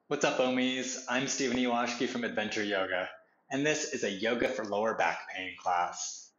What's up, Omies? I'm Stephen Ewashkiw from Adventure Yoga, and this is a yoga for lower back pain class.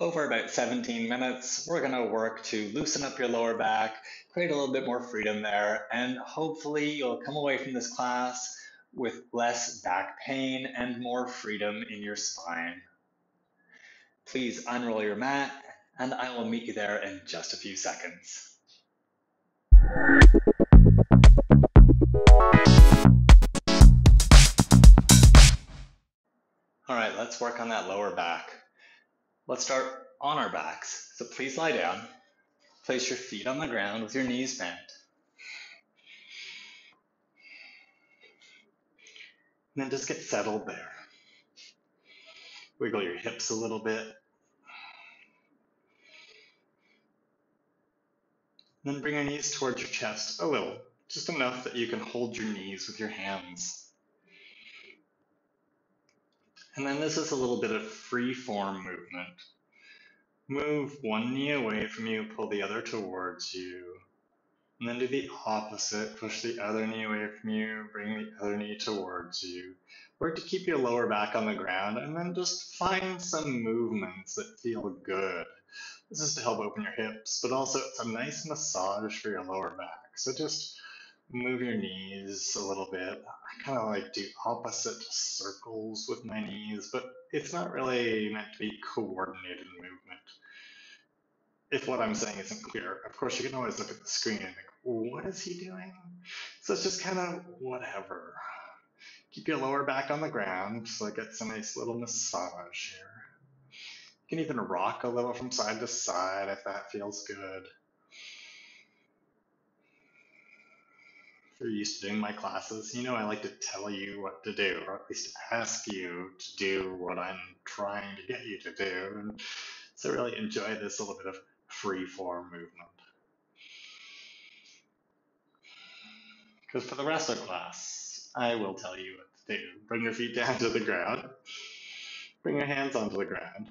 Over about 17 minutes, we're going to work to loosen up your lower back, create a little bit more freedom there, and hopefully you'll come away from this class with less back pain and more freedom in your spine. Please unroll your mat, and I will meet you there in just a few seconds. All right, let's work on that lower back. Let's start on our backs. So please lie down. Place your feet on the ground with your knees bent. And then just get settled there. Wiggle your hips a little bit. And then bring your knees towards your chest a little, just enough that you can hold your knees with your hands. And then this is a little bit of free form movement. Move one knee away from you, pull the other towards you. And then do the opposite, push the other knee away from you, bring the other knee towards you. Work to keep your lower back on the ground, and then just find some movements that feel good. This is to help open your hips, but also it's a nice massage for your lower back. So just move your knees a little bit. I kind of like do opposite circles with my knees, but it's not really meant to be coordinated movement. If what I'm saying isn't clear, of course you can always look at the screen and think, what is he doing? So it's just kind of whatever. Keep your lower back on the ground so it gets a nice little massage here. You can even rock a little from side to side if that feels good. If you're used to doing my classes, you know I like to tell you what to do, or at least ask you to do what I'm trying to get you to do. And so really enjoy this little bit of free form movement. Because for the rest of class, I will tell you what to do. Bring your feet down to the ground. Bring your hands onto the ground.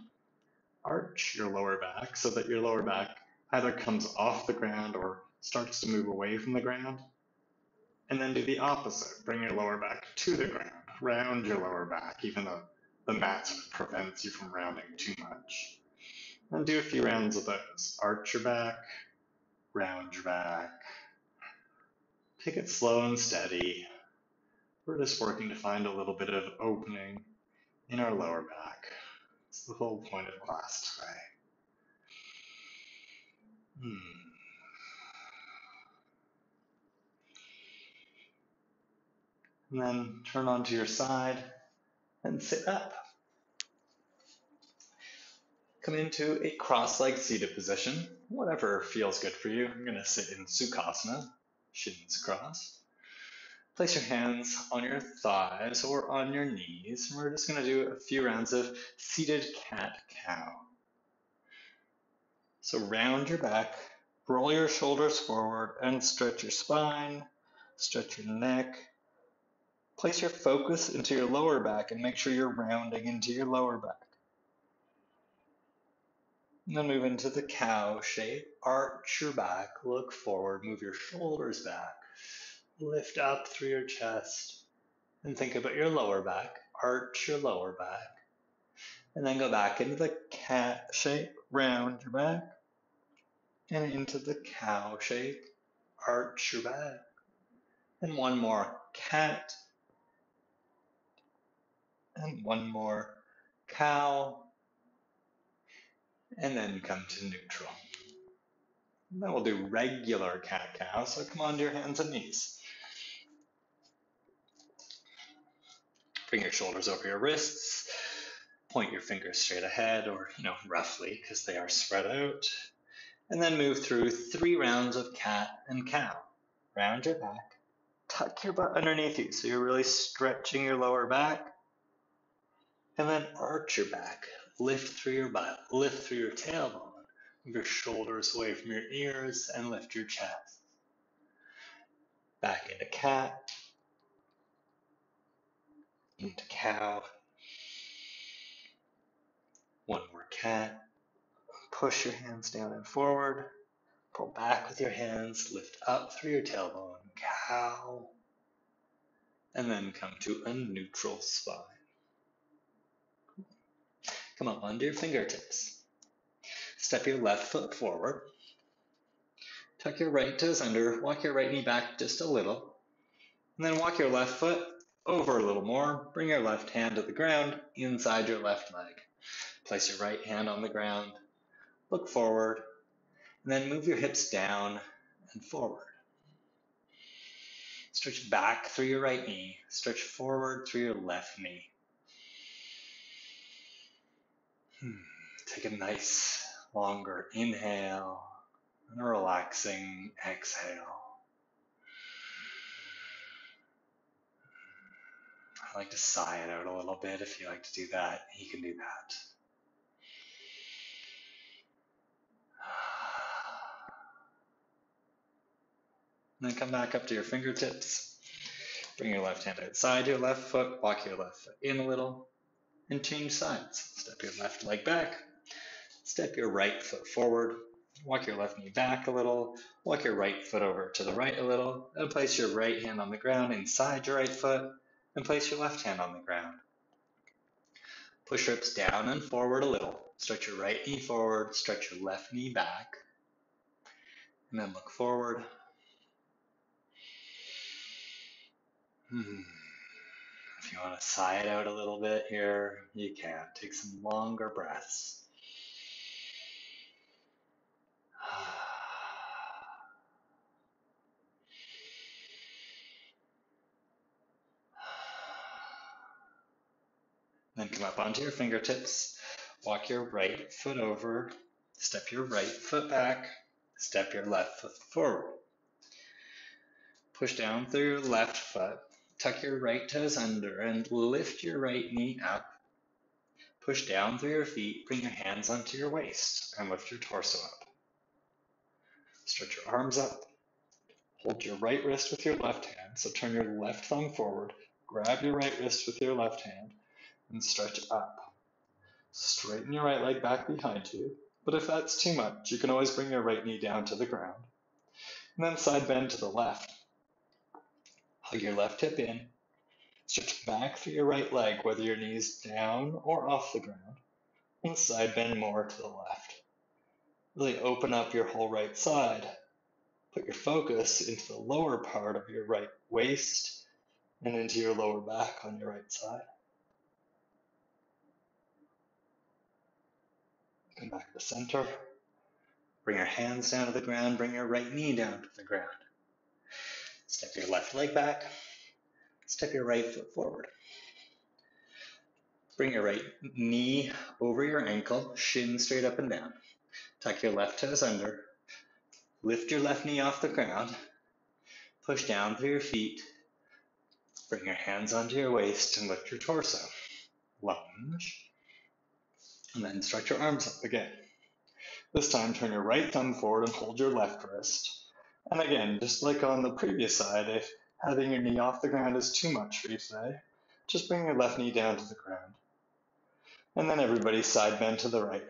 Arch your lower back so that your lower back either comes off the ground or starts to move away from the ground. And then do the opposite. Bring your lower back to the ground. Round your lower back, even though the mat sort of prevents you from rounding too much. And do a few rounds of those. Arch your back, round your back. Take it slow and steady. We're just working to find a little bit of opening in our lower back. It's the whole point of class today. And then turn onto your side and sit up. Come into a cross-legged seated position, whatever feels good for you. I'm going to sit in Sukhasana, shins crossed. Place your hands on your thighs or on your knees, and we're just going to do a few rounds of seated cat-cow. So round your back, roll your shoulders forward, and stretch your spine, stretch your neck. Place your focus into your lower back and make sure you're rounding into your lower back. And then move into the cow shape. Arch your back, look forward, move your shoulders back, lift up through your chest, and think about your lower back. Arch your lower back. And then go back into the cat shape, round your back, and into the cow shape, arch your back. And one more cat, and one more cow, and then come to neutral. Then we'll do regular cat-cow, so come onto your hands and knees. Bring your shoulders over your wrists, point your fingers straight ahead, or roughly, because they are spread out. And then move through 3 rounds of cat and cow. Round your back, tuck your butt underneath you, so you're really stretching your lower back. And then arch your back, lift through your butt, lift through your tailbone. Move your shoulders away from your ears and lift your chest. Back into cat, into cow. One more cat. Push your hands down and forward. Pull back with your hands, lift up through your tailbone, cow. And then come to a neutral spine. Come up onto your fingertips. Step your left foot forward. Tuck your right toes under, walk your right knee back just a little. And then walk your left foot over a little more. Bring your left hand to the ground inside your left leg. Place your right hand on the ground. Look forward. And then move your hips down and forward. Stretch back through your right knee. Stretch forward through your left knee. Take a nice, longer inhale and a relaxing exhale. I like to sigh it out a little bit. If you like to do that, you can do that. And then come back up to your fingertips. Bring your left hand outside your left foot. Walk your left foot in a little and change sides. Step your left leg back. Step your right foot forward. Walk your left knee back a little. Walk your right foot over to the right a little. And place your right hand on the ground inside your right foot. And place your left hand on the ground. Push your hips down and forward a little. Stretch your right knee forward. Stretch your left knee back. And then look forward. If you want to sigh it out a little bit here, you can. Take some longer breaths. Then come up onto your fingertips. Walk your right foot over. Step your right foot back. Step your left foot forward. Push down through your left foot. Tuck your right toes under and lift your right knee up. Push down through your feet. Bring your hands onto your waist and lift your torso up. Stretch your arms up. Hold your right wrist with your left hand. So turn your left thumb forward. Grab your right wrist with your left hand and stretch up. Straighten your right leg back behind you. But if that's too much, you can always bring your right knee down to the ground. And then side bend to the left. Hug your left hip in. Stretch back through your right leg, whether your knee's down or off the ground. And side bend more to the left. Really open up your whole right side. Put your focus into the lower part of your right waist and into your lower back on your right side. Come back to center. Bring your hands down to the ground. Bring your right knee down to the ground. Step your left leg back. Step your right foot forward. Bring your right knee over your ankle, shin straight up and down. Tuck your left toes under. Lift your left knee off the ground. Push down through your feet. Bring your hands onto your waist and lift your torso. Lunge. And then stretch your arms up again. This time, turn your right thumb forward and hold your left wrist. And again, just like on the previous side, if having your knee off the ground is too much for you today, just bring your left knee down to the ground. And then everybody side bend to the right.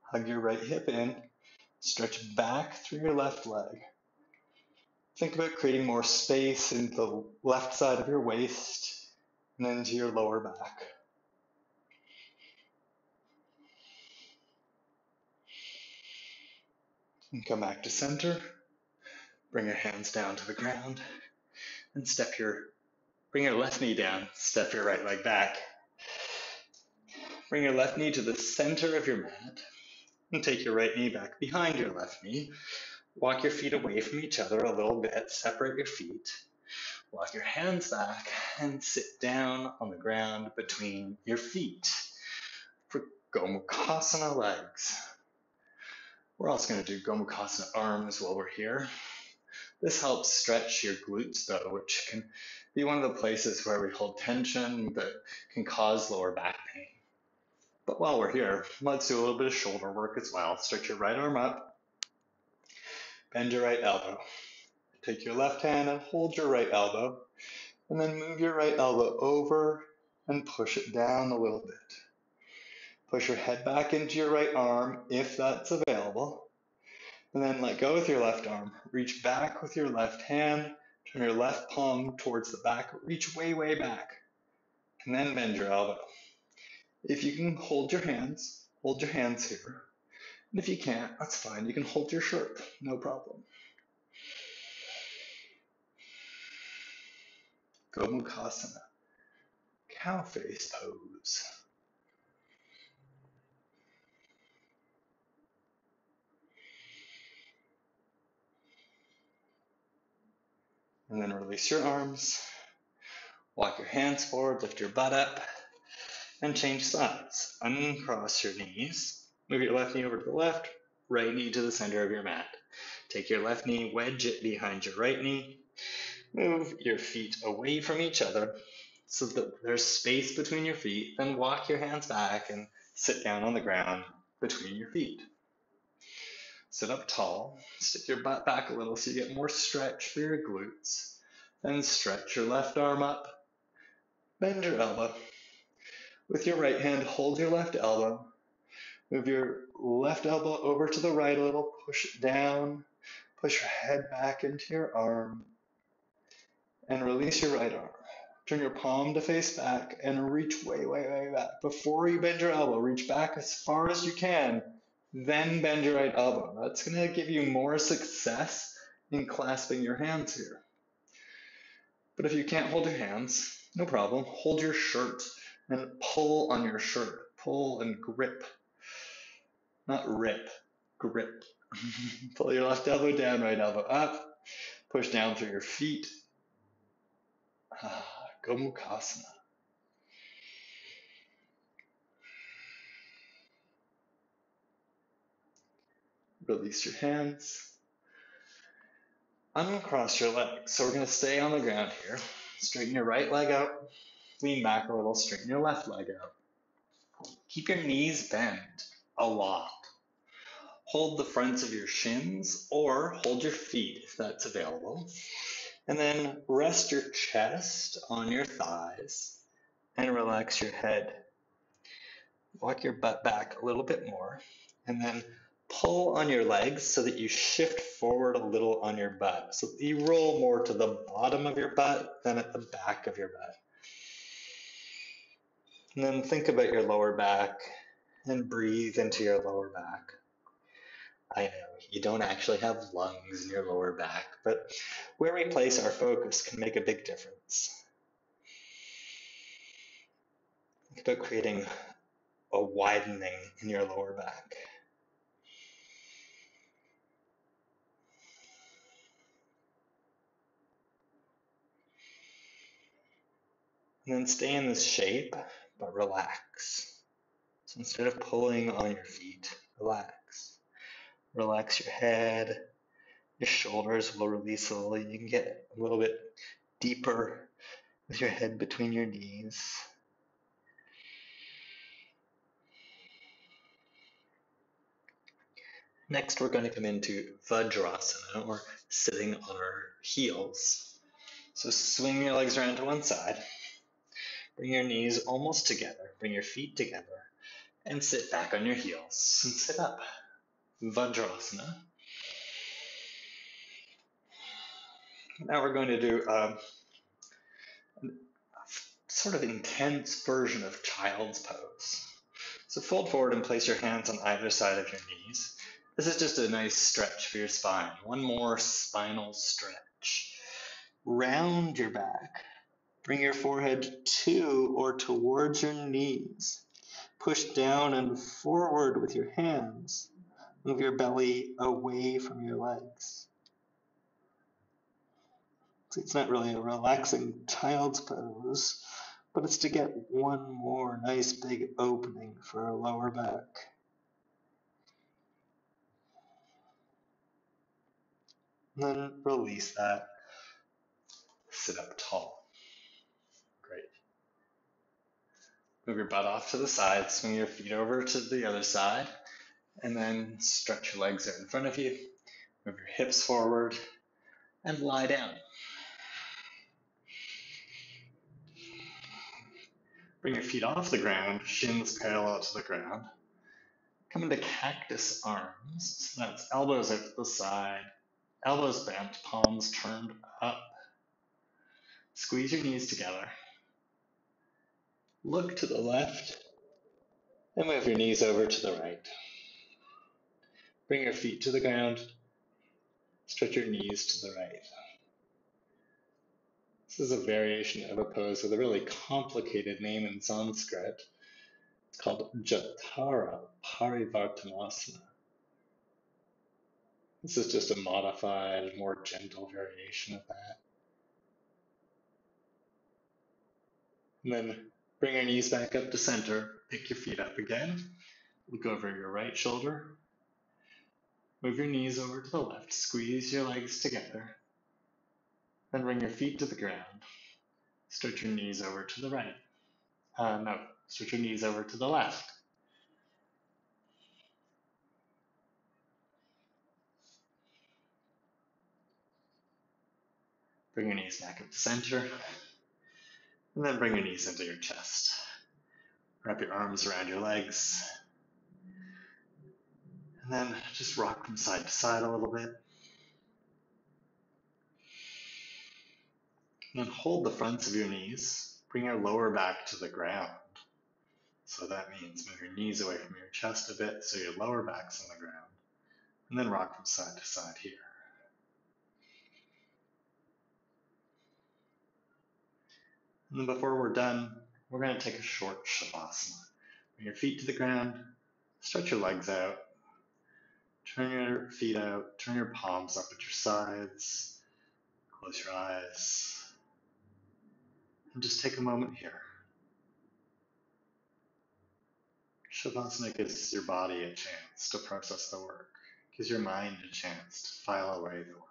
Hug your right hip in. Stretch back through your left leg. Think about creating more space in the left side of your waist and into your lower back. And come back to center. Bring your hands down to the ground and bring your left knee down. Step your right leg back. Bring your left knee to the center of your mat and take your right knee back behind your left knee. Walk your feet away from each other a little bit. Separate your feet. Walk your hands back and sit down on the ground between your feet for Gomukhasana legs. We're also going to do Gomukhasana arms while we're here. This helps stretch your glutes though, which can be one of the places where we hold tension that can cause lower back pain. But while we're here, let's do a little bit of shoulder work as well. Stretch your right arm up. Bend your right elbow. Take your left hand and hold your right elbow. And then move your right elbow over and push it down a little bit. Push your head back into your right arm if that's available. And then let go with your left arm. Reach back with your left hand. Turn your left palm towards the back. Reach way, way back. And then bend your elbow. If you can hold your hands here. And if you can't, that's fine. You can hold your shirt, no problem. Gomukhasana, cow face pose. And then release your arms. Walk your hands forward, lift your butt up, and change sides. Uncross your knees. Move your left knee over to the left, right knee to the center of your mat. Take your left knee, wedge it behind your right knee. Move your feet away from each other so that there's space between your feet. Then walk your hands back and sit down on the ground between your feet. Sit up tall, stick your butt back a little so you get more stretch for your glutes. Then stretch your left arm up, bend your elbow. With your right hand, hold your left elbow. Move your left elbow over to the right a little, push it down, push your head back into your arm, and release your right arm. Turn your palm to face back and reach way, way, way back. Before you bend your elbow, reach back as far as you can, then bend your right elbow. That's going to give you more success in clasping your hands here. But if you can't hold your hands, no problem. Hold your shirt and pull on your shirt. Pull and grip. Not rip, grip. Pull your left elbow down, right elbow up. Push down through your feet. Gomukhasana. Release your hands. Uncross your legs. So we're going to stay on the ground here. Straighten your right leg out. Lean back a little. Straighten your left leg out. Keep your knees bent a lot. Hold the fronts of your shins or hold your feet if that's available. And then rest your chest on your thighs and relax your head. Walk your butt back a little bit more and then pull on your legs so that you shift forward a little on your butt. So you roll more to the bottom of your butt than at the back of your butt. And then think about your lower back and breathe into your lower back. I know you don't actually have lungs in your lower back, but where we place our focus can make a big difference. Think about creating a widening in your lower back. And then stay in this shape, but relax. So instead of pulling on your feet, relax. Relax your head. Your shoulders will release a little. You can get a little bit deeper with your head between your knees. Next, we're going to come into Vajrasana, or sitting on our heels. So swing your legs around to one side. Bring your knees almost together. Bring your feet together. And sit back on your heels. And sit up. Vajrasana. Now we're going to do a sort of intense version of child's pose. So fold forward and place your hands on either side of your knees. This is just a nice stretch for your spine. One more spinal stretch. Round your back. Bring your forehead to or towards your knees. Push down and forward with your hands. Move your belly away from your legs. So it's not really a relaxing child's pose, but it's to get one more nice big opening for our lower back. And then release that. Sit up tall. Great. Move your butt off to the side, swing your feet over to the other side, and then stretch your legs out in front of you. Move your hips forward and lie down. Bring your feet off the ground, shins parallel to the ground. Come into cactus arms. So that's elbows out to the side, elbows bent, palms turned up. Squeeze your knees together. Look to the left and move your knees over to the right. Bring your feet to the ground. Stretch your knees to the right. This is a variation of a pose with a really complicated name in Sanskrit. It's called Jatara Parivartanasana. This is just a modified, more gentle variation of that. And then bring your knees back up to center. Pick your feet up again. Look over your right shoulder. Move your knees over to the left. Squeeze your legs together. Then bring your feet to the ground. Stretch your knees over to the right. Stretch your knees over to the left. Bring your knees back up to center. And then bring your knees into your chest. Wrap your arms around your legs. And then just rock from side to side a little bit. And then hold the fronts of your knees. Bring your lower back to the ground. So that means move your knees away from your chest a bit so your lower back's on the ground. And then rock from side to side here. And then before we're done, we're going to take a short shavasana. Bring your feet to the ground, stretch your legs out, turn your feet out, turn your palms up at your sides, close your eyes, and just take a moment here. Shavasana gives your body a chance to process the work, gives your mind a chance to file away the work.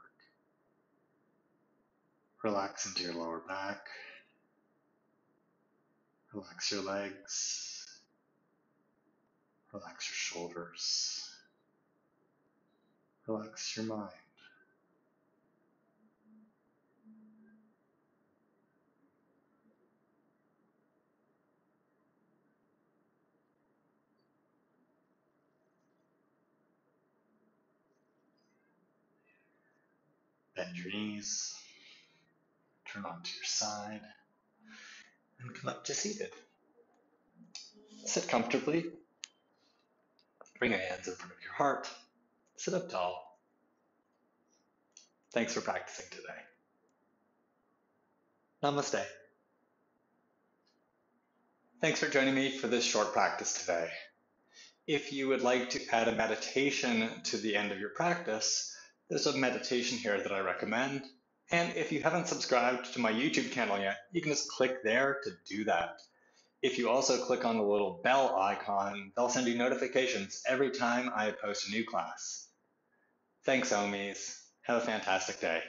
Relax into your lower back, relax your legs, relax your shoulders, relax your mind. Bend your knees, turn onto your side, and come up to seated. Sit comfortably. Bring your hands in front of your heart. Sit up tall. Thanks for practicing today. Namaste. Thanks for joining me for this short practice today. If you would like to add a meditation to the end of your practice, there's a meditation here that I recommend. And if you haven't subscribed to my YouTube channel yet, you can just click there to do that. If you also click on the little bell icon, they'll send you notifications every time I post a new class. Thanks, OMies. Have a fantastic day.